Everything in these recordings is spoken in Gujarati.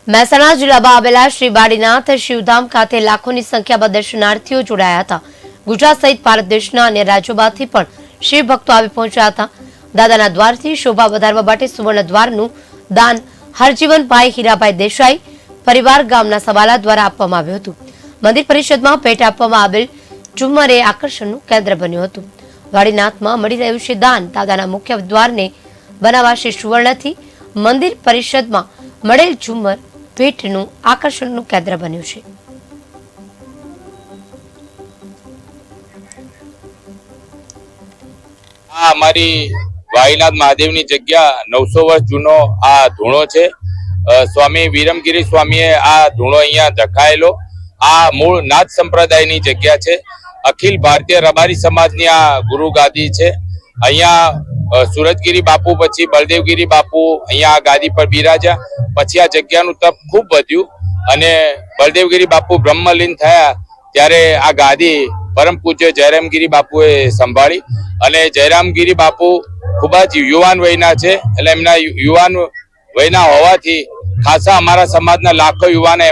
મહેસાણા જિલ્લામાં આવેલા શ્રી વાડીનાથ શિવધામ ખાતે લાખોની સંખ્યામાં દર્શનાર્થીઓ જોડાયા હતા। ગુજરાત સહિત ભારત દેશના અન્ય રાજ્યોમાંથી પણ શિવ ભક્તો આવી પહોંચ્યા હતા। દાદાના દ્વારથી શોભા વધારવા માટે સુવર્ણ દ્વારનું દાન હરજીવનભાઈ હીરાભાઈ દેસાઈ પરિવાર ગામના સવાલા દ્વારા આપવામાં આવ્યું હતું। મંદિર પરિષદમાં ભેટ આપવામાં આવેલ ઝુમ્મર એ આકર્ષણનું કેન્દ્ર બન્યું હતું। વાડીનાથમાં મળી રહ્યું છે દાન દાદાના મુખ્ય દ્વારને બનાવાશે સુવર્ણથી। મંદિર પરિષદમાં મળેલ ઝુમ્મર ભેટનું આકર્ષણનું કેન્દ્ર બન્યું છે। આ અમારી વાડીનાથ મહાદેવની જગ્યા 900 વર્ષ જૂનો આ ધૂણો છે। સ્વામી વિરમગીરી સ્વામીએ આ ધૂણો અહીંયા ધકાયેલો। આ મૂળ નાથ સંપ્રદાયની જગ્યા છે। અખિલ ભારતીય રબારી સમાજની આ ગુરુ ગાદી છે। અહીંયા સુરજગીરી બાપુ પછી બળદેવગીરી બાપુ અહીંયા આ ગાદી પર બિરાજ્યા। પછી આ જગ્યાનું તપ ખૂબ વધ્યું અને બળદેવગીરી બાપુ બ્રહ્મલીન થયા ત્યારે આ ગાદી પરમ પૂજ્ય જયરામગીરી બાપુએ સંભાળી। અને જયરામગીરી બાપુ ખૂબ જ યુવાન વયના છે, એટલે એમના યુવાન વયના હોવાથી ખાસા અમારા સમાજના લાખો યુવાનો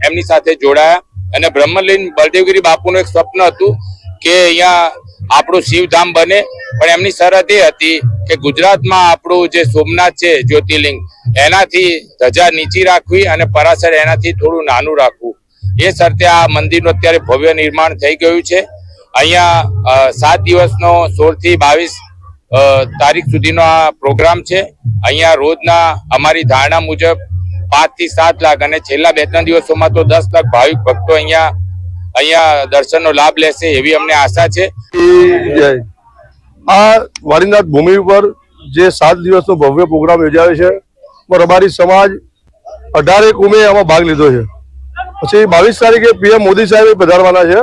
એમની સાથે જોડાયા। અને બ્રહ્મલીન બળદેવગીરી બાપુનું એક સ્વપ્ન હતું કે અહીંયા આપણું શિવધામ બને, પણ એમની શરત એ હતી કે ગુજરાતમાં આપણું જે સોમનાથ છે જ્યોતિર્લિંગ એનાથી ધજા નીચી રાખવી અને પરાશર એનાથી થોડું નાનું રાખવું। એ શરતે આ મંદિરનું અત્યારે ભવ્ય નિર્માણ થઈ ગયું છે। અહીંયા 7 દિવસનો 16 થી 22 તારીખ સુધીનો આ પ્રોગ્રામ છે। અહીંયા રોજના અમારી ધારણા મુજબ 5 થી 7 લાખ અને છેલ્લા 2-3 દિવસોમાં તો 10 લાખ ભાવિક ભક્તો અહીંયા દર્શનનો લાભ લેશે એવી અમને આશા છે। આ વાડીનાથ ભૂમિ પર જે 7 દિવસનો ભવ્ય પ્રોગ્રામ યોજાયો છે, રબારી સમાજ 18 ઉમે આમાં ભાગ લીધો છે। પછી 22 તારીખે PM મોદી સાહેબ પધારવાના છે।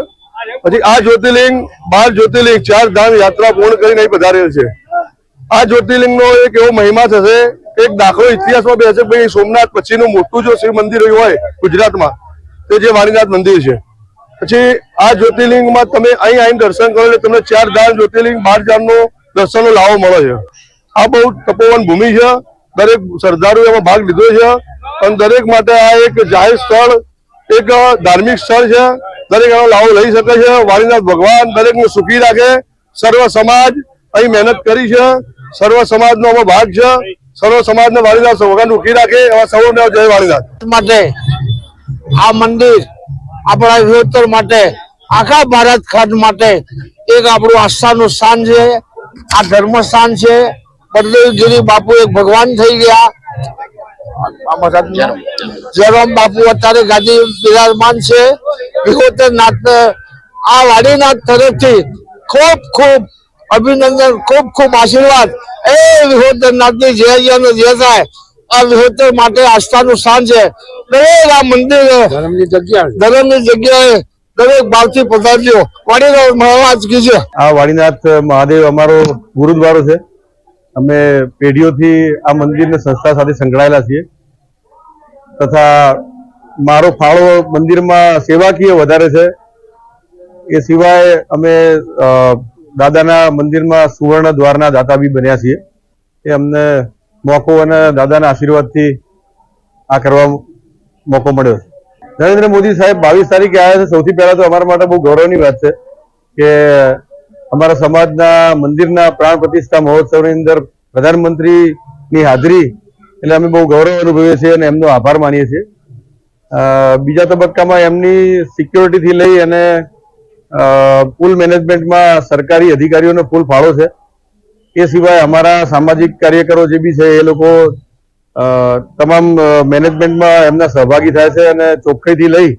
પછી આ જ્યોતિર્લિંગ 12 જ્યોતિર્લિંગ 4 ધામ યાત્રા પૂર્ણ કરીને અહીં પધારેલ છે। આ જ્યોતિર્લિંગનો એક એવો મહિમા થશે, એક દાખલો ઇતિહાસમાં બેસે ભાઈ સોમનાથ પછીનું મોટું જો શિવ મંદિર હોય ગુજરાતમાં તો જે વાડીનાથ મંદિર છે। પછી આ જ્યોતિર્લિંગમાં તમે અહીં આવીને દર્શન કરો એટલે તમને 4 ધામ જ્યોતિર્લિંગ 12 ધામનો દર્શનનો લાવો મળે છે। આ બહુ તપોવન ભૂમિ છે, દરેક શ્રદ્ધાળુએ એમાં ભાગ લીધો છે અને દરેક માટે આ એક જાહેર સ્થળ, એક ધાર્મિક સ્થળ છે। દરેક એનો લાવો લઈ શકે છે। વાડીનાથ ભગવાન દરેકને સુખી રાખે। સર્વ સમાજ અહીં મહેનત કરી છે, સર્વ સમાજનો આમાં ભાગ છે। સર્વ સમાજને વાડીનાથ ભગવાન સુખી રાખે એવા સૌને જય વાડીનાથ। માટે આ મંદિર આપણા વિરોધર માટે આખા ભારત ખંડ માટે એક આપણું આસ્થાનું સ્થાન છે, આ ધર્મ સ્થાન છે। બળદેવગીરી બાપુ એક ભગવાન થઈ ગયા। જયરામ બાપુ અત્યારે ગાદી બિરાજમાન છે। વિહોતર નાથ આ વાડીનાથ તરફથી ખૂબ ખૂબ અભિનંદન, ખૂબ ખૂબ આશીર્વાદ। એ વિહોતર નાથની જય જય થાય। આ વિહોતર માટે આસ્થાનું સ્થાન છે। દરેક આ મંદિર ધર્મની જગ્યાએ દરેક ભાવથી પધારજો। વાડીનાથ મહારાજ કી જય। આ વાડીનાથ મહાદેવ અમારો ગુરુદ્વારો છે। અમે પેઢીઓથી આ મંદિરની સંસ્થા સાથે સંકળાયેલા છીએ તથા મારો ફાળો મંદિરમાં સેવાકીય વધારે છે। એ સિવાય અમે દાદાના મંદિરમાં સુવર્ણ દ્વારના દાતા બી બન્યા છીએ। એ અમને મોકો અને દાદાના આશીર્વાદથી આ કરવા મોકો મળ્યો છે। નરેન્દ્ર મોદી સાહેબ 22 તારીખે આવ્યા છે। સૌથી પહેલા તો અમારા માટે બહુ ગૌરવની વાત છે કે અમારા સમાજના મંદિરના પ્રાણ પ્રતિષ્ઠા મહોત્સવની અંદર પ્રધાનમંત્રીની હાજરી એટલે અમે બહુ ગૌરવ અનુભવીએ છીએ અને એમનો આભાર માનીએ છીએ। બીજા તબક્કામાં એમની સિક્યોરિટીથી લઈ અને પુલ મેનેજમેન્ટમાં સરકારી અધિકારીઓનો ફૂલ ફાળો છે। એ સિવાય અમારા સામાજિક કાર્યકરો જે બી છે એ લોકો તમામ મેનેજમેન્ટમાં એમના સહભાગી થાય છે અને ચોખ્ખાઈથી લઈ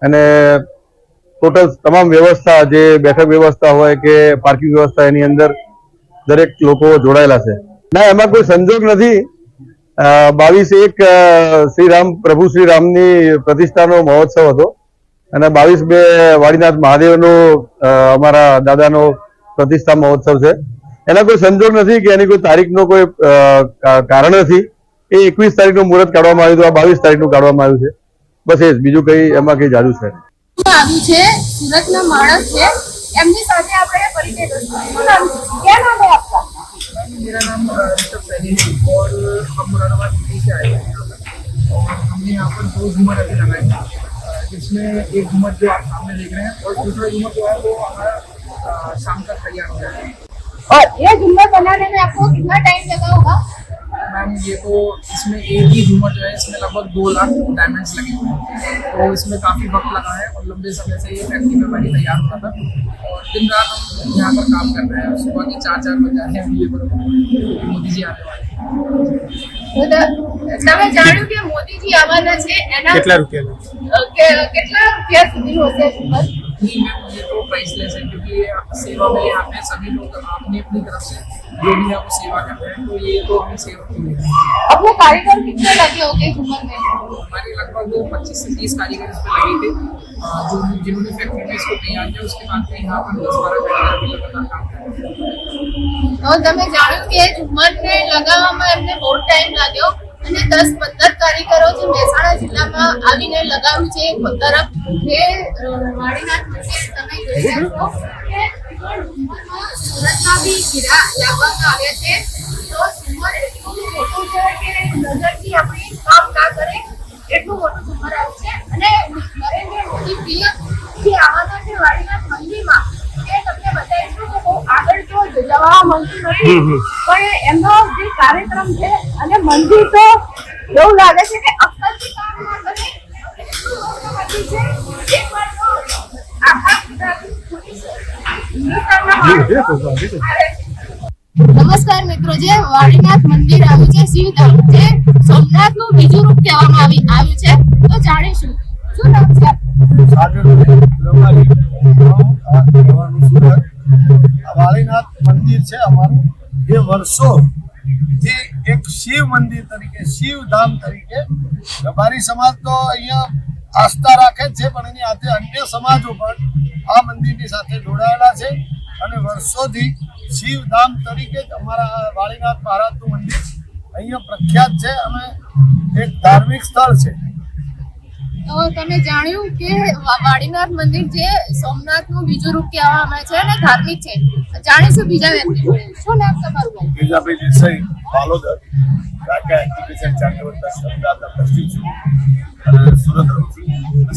અને ટોટલ તમામ વ્યવસ્થા જે બેઠક વ્યવસ્થા હોય કે પાર્કિંગ વ્યવસ્થા એની અંદર દરેક લોકો જોડાયેલા છે। ના, એમાં કોઈ સંજોગ નથી। 22/1 પ્રભુ શ્રી રામની પ્રતિષ્ઠાનો મહોત્સવ હતો અને 22/2 વાડીનાથ મહાદેવનો અમારા દાદાનો પ્રતિષ્ઠા મહોત્સવ છે। એના કોઈ સંજોગ નથી કે એની કોઈ તારીખનો કોઈ કારણ નથી। એ 21 તારીખનું મુહૂર્ત કાઢવામાં આવ્યું હતું, આ 22 તારીખનું કાઢવામાં આવ્યું છે। બસ એ જ, બીજું કઈ એમાં કઈ જાદુ છે। સુરતના માણસ છે, એમની સાથે આપણે પરિચય કરશું। શું નામ છે? क्या नाम है आपका? मेरा नाम ऋषभ सैनी और हम मुरादाबाद दिल्ली से आए हैं और हम हमने यहाँ पर 2 झूमर अभी लगाए हैं, जिसमें एक झूमर जो आप सामने देख रहे हैं और दूसरा झूमर जो है वो हमारा शाम तक तैयार हो जाएगा। और ये झूमर बनाने में आपको कितना टाइम लगा होगा? मैम ये तो इसमें एक ही झूमर जो है इसमें लगभग 2 लाख डायमंड्स लगे हुए हैं, तो इसमें काफ़ी वक्त लगा है और लंबे समय से ये फैक्ट्री में बनी तैयार होता था और दिन रात हम यहाँ पर काम कर रहे हैं। सुबह के 4 बज रहे हैं ये मोदी जी आने वाले हैं। તો તમે જાણ્યું કે મોદીજી આવવાના છે એના કેટલા રૂપિયા સુધીનું હશે ઝુમર? ये तो प्राइसलेस है क्योंकि ये सेवा में यहाँ पे सभी लोग अपनी अपनी तरफ से जो भी है वो सेवा कर रहे हैं, तो ये तो हम सेवा के लिए अपने कारीगर कितने लगे होंगे झूमर में? हमारे लगभग 25 से 30 कारीगर इस पर लगे थे, जो जिन्होंने फैक्ट्री में इसको तैयार किया उसके बाद में यहाँ पर 10-12 कारीगर भी लगातार काम कर रहे हैं। તો તમે જાણ્યું કે ઝુમરને લગાવવામાં એમને બહુ ટાઈમ લાગ્યો અને 10-15 કારીગરો જે મહેસાણા જિલ્લામાં આવીને લગાવ્યું છે એક તરફ એ વાડીનાથ મંદિર તમે જોઈ રહ્યા છો કે ઝુમરમાં સુરતમાં બી હીરા લાવવામાં આવ્યા છે, તો ઝુમર એટલું મોટું છે કે નજરથી આપણી કામ ના કરે એટલું મોટું ઝુમર આવ્યું છે અને નરેન્દ્ર મોદી પ્રિય આવવાના છે વાડીનાથ મંદિરમાં એ તમને બતાવીશું કે બહુ આગળ તો જવા મળતું નથી, પણ એમનો જે કાર્યક્રમ છે અને મંદિર તો એવું લાગે છે કે અક્કલથી કામ ના કરે એટલું મોટું મંદિર છે। એકવાર તો આખા ગુજરાતની પોલીસ હિન્દુસ્તાનના માણસો આવે છે। નમસ્કાર મિત્રો, જે વાડીનાથ મંદિર આવ્યું છે શિવધામ, જે સોમનાથનું બીજું રૂપ કહેવામાં આવ્યું છે, તો જાણીશું શું નામ છે વાળીનાથ મંદિર છે અમારું, એ વર્ષોથી એક શિવ મંદિર તરીકે, શિવધામ તરીકે રબારી સમાજ તો અહીંયા આસ્થા રાખે છે, પણ એની સાથે અન્ય સમાજો પણ આ મંદિરની સાથે જોડાયેલા છે અને વર્ષોથી શિવધામ તરીકે જ અમારા વાળીનાથ મહારાજનું મંદિર અહીંયા પ્રખ્યાત છે અને એક ધાર્મિક સ્થળ છે। તો તમે જાણ્યું કે વાડીનાથ મંદિર જે સોમનાથનું બીજું રૂપ કહેવામાં આવે છે અને ધાર્મિક છે, જાણીશું બીજા વ્યક્તિ જોડે। શું નામ તમારું ભાઈ? બીજાભાઈ દેસાઈ, વાલોદર, કાકા એજ્યુકેશન ચારિટેબલ ટ્રસ્ટના ટ્રસ્ટી છું અને સુરત રહું છું,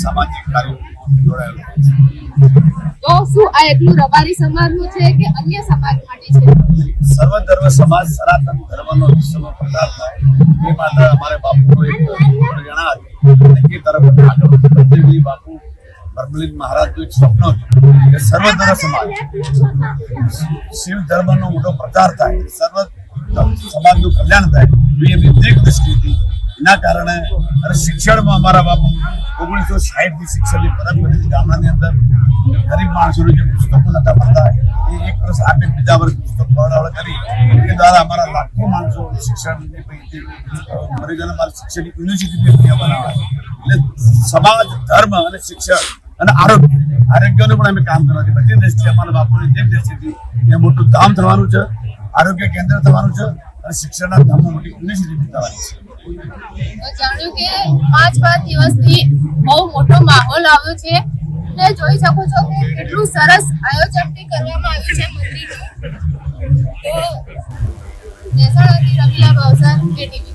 સામાજિક કાર્યો જોડાયેલો છું। તો શું આ એકલું રબારી સમાજનું છે કે અન્ય સમાજ માટે છે? સર્વ ધર્મ સમાજ સનાતન ધર્મનો વિશ્વમાં પ્રચાર થાય એ માટે અમારે બાપુનો એક પ્રેરણા હતી અને એ તરફ આગળ વધે બાપુ પરમલીન મહારાજનું એક સ્વપ્ન હતું કે સર્વ ધર્મ સમાજ શિવ ધર્મનો મોટો પ્રચાર થાય, સર્વ સમાજનું કલ્યાણ થાય, એમની દીર્ઘ દ્રષ્ટિ હતી। એના કારણે અને શિક્ષણમાં અમારા બાપુ 1960ની શિક્ષણની પરંપરા ગામડાની અંદર ગરીબ માણસોને જે પુસ્તકો નતા મળતા એ એક વર્ષ આપે બીજા વર્ષ પુસ્તક પડાવડ કરી એ દ્વારા અમારા લાખો માણસો શિક્ષણની મરીજન અમારા શિક્ષણની યુનિવર્સિટી બનાવાય। એટલે સમાજ, ધર્મ અને શિક્ષણ અને આરોગ્યનું પણ અમે કામ કરવાની બધી દ્રષ્ટિએ અમારા બાપુની જે દ્રષ્ટિથી એ મોટું ધામ થવાનું છે, આરોગ્ય કેન્દ્ર થવાનું છે અને શિક્ષણના ધામમાં મોટી યુનિવર્સિટી થવાની છે। જાણ્યું કે 5 દિવસથી બહુ મોટો માહોલ આવ્યો છે, ને જોઈ શકો છો કે કેટલું સરસ આયોજન કરવામાં આવ્યું છે મંદિરનું। તો મહેસાણાથી રમીલા ભાવસાર, KTV।